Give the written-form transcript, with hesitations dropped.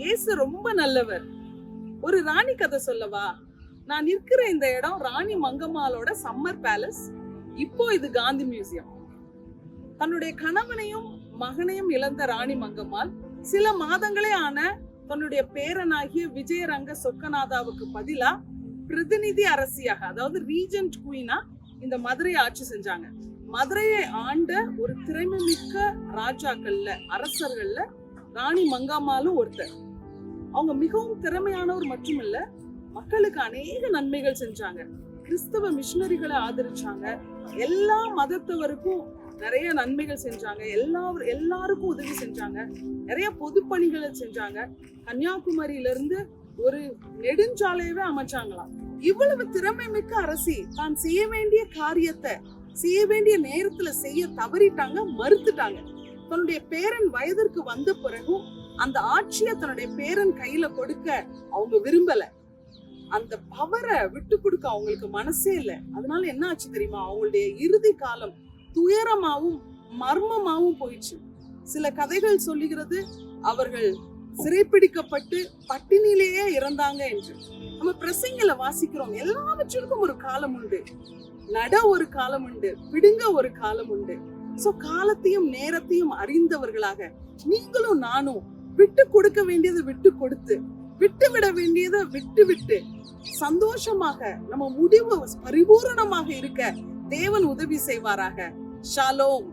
இயேசு ரொம்ப நல்லவர். ஒரு ராணி கதை சொல்லவா? நான் இருக்கிற இந்த இடம் ராணி மங்கம்மாளோட சம்மர் பேலஸ். இப்போ இது காந்தி மியூசியம். தன்னுடைய கணவனையும் மகனையும் இழந்த ராணி மங்கம்மாள் சில மாதங்களே ஆன தன்னுடைய பேரனாகிய விஜயரங்க சொக்கநாதாவுக்கு பதிலா பிரதிநிதி அரசியாக, அதாவது ரீஜென்ட் குயினா இந்த மதுரையை ஆட்சி செஞ்சாங்க. மதுரையை ஆண்ட ஒரு திறமை மிக்க ராஜாக்கள்ல, அரசர்கள்ல ராணி மங்கம்மாளும் ஒருத்தர். அவங்க மிகவும் திறமையானவர் மட்டுமில்ல, மக்களுக்கு அநேக நன்மைகள் செஞ்சாங்க. கிறிஸ்தவ மிஷனரிகளை ஆதரிச்சாங்க. எல்லா மதத்தவருக்கும் நிறைய நன்மைகள் செஞ்சாங்க. எல்லாருக்கும் உதவி செஞ்சாங்க. நிறைய பொது பணிகளை செஞ்சாங்க. கன்னியாகுமரியில இருந்து ஒரு நெடுஞ்சாலையவே அமைச்சாங்களாம். இவ்வளவு திறமை மிக்க அரசி தான் செய்ய வேண்டிய காரியத்தை செய்ய வேண்டிய நேரத்துல செய்ய தவறிட்டாங்க, மறுத்துட்டாங்க. தன்னுடைய பேரன் வயதிற்கு வந்த பிறகும் அந்த ஆட்சியை தன்னுடைய பேரன் கையில கொடுக்க அவங்க விரும்பல. அந்த பவரை விட்டு கொடுக்க அவங்களுக்கு மனசே இல்லை. அதனால என்ன ஆச்சு தெரியுமா? அவங்களுடைய இறுதி காலம் துயரமாவும் மர்மமாவும் போயிடுச்சு. சில கதைகள் சொல்லுகிறது அவர்கள் சிறைப்பிடிக்கப்பட்டு பட்டினியிலேயே இறந்தாங்க என்று. நம்ம பிரசங்களை வாசிக்கிறோம். எல்லாவற்றிற்கும் ஒரு காலம் உண்டு. நட ஒரு காலம் உண்டு, பிடுங்க ஒரு காலம் உண்டு. சோ காலத்தையும் நேரத்தையும் அறிந்தவர்களாக நீங்களும் நானும் விட்டு கொடுக்க வேண்டியதை விட்டு கொடுத்து, விட்டு விட வேண்டியதை விட்டு விட்டு சந்தோஷமாக நம்ம முடிவு பரிபூரணமாக இருக்க தேவன் உதவி செய்வாராக. ஷாலோம்.